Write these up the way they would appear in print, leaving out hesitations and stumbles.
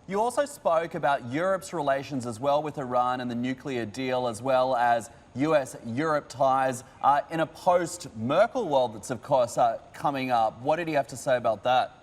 You also spoke about Europe's relations as well with Iran and the nuclear deal, as well as US-Europe ties in a post-Merkel world that's, of course, coming up. What did he have to say about that?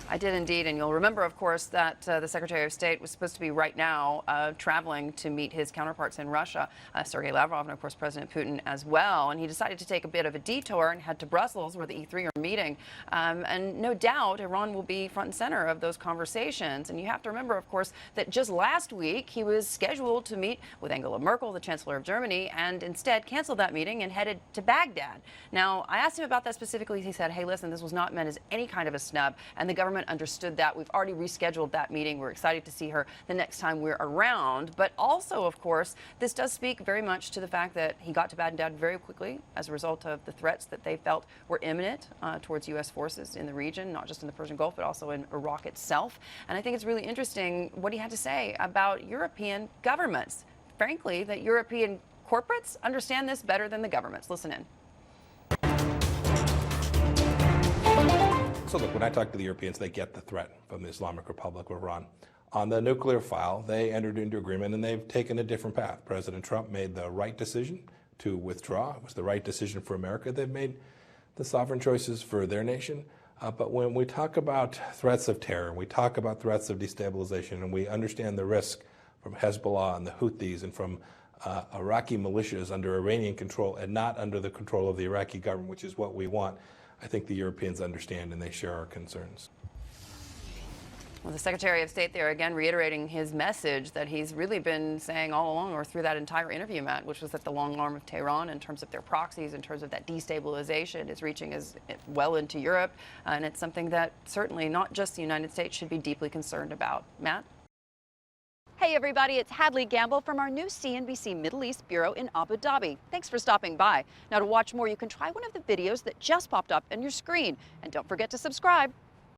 I did indeed, and you'll remember, of course, that the Secretary of State was supposed to be right now traveling to meet his counterparts in Russia, Sergei Lavrov, and of course President Putin as well. And he decided to take a bit of a detour and head to Brussels, where the E3 are meeting. And no doubt, Iran will be front and center of those conversations. And you have to remember, of course, that just last week he was scheduled to meet with Angela Merkel, the Chancellor of Germany, and instead canceled that meeting and headed to Baghdad. Now, I asked him about that specifically. He said, hey, listen, this was not meant as any kind of a snub, and the government understood that. We've already rescheduled that meeting. We're excited to see her the next time we're around. But also, of course, this does speak very much to the fact that he got to Baghdad very quickly as a result of the threats that they felt were imminent towards U.S. forces in the region, not just in the Persian Gulf, but also in Iraq itself. And I think it's really interesting what he had to say about European governments. Frankly, that European corporates understand this better than the governments. Listen in. So look, when I talk to the Europeans, they get the threat from the Islamic Republic of Iran. On the nuclear file, they entered into agreement and they've taken a different path. President Trump made the right decision to withdraw. It was the right decision for America. They've made the sovereign choices for their nation. But when we talk about threats of terror, we talk about threats of destabilization, and we understand the risk from Hezbollah and the Houthis and from Iraqi militias under Iranian control and not under the control of the Iraqi government, which is what we want, I think the Europeans understand and they share our concerns. Well, the Secretary of State there again reiterating his message that he's really been saying all along, or through that entire interview, Matt, which was that the long arm of Tehran in terms of their proxies, in terms of that destabilization, is reaching as well into Europe. And it's something that certainly not just the United States should be deeply concerned about. Matt? Hey everybody, it's Hadley Gamble from our new CNBC Middle East Bureau in Abu Dhabi. Thanks for stopping by. Now to watch more, you can try one of the videos that just popped up on your screen. And don't forget to subscribe.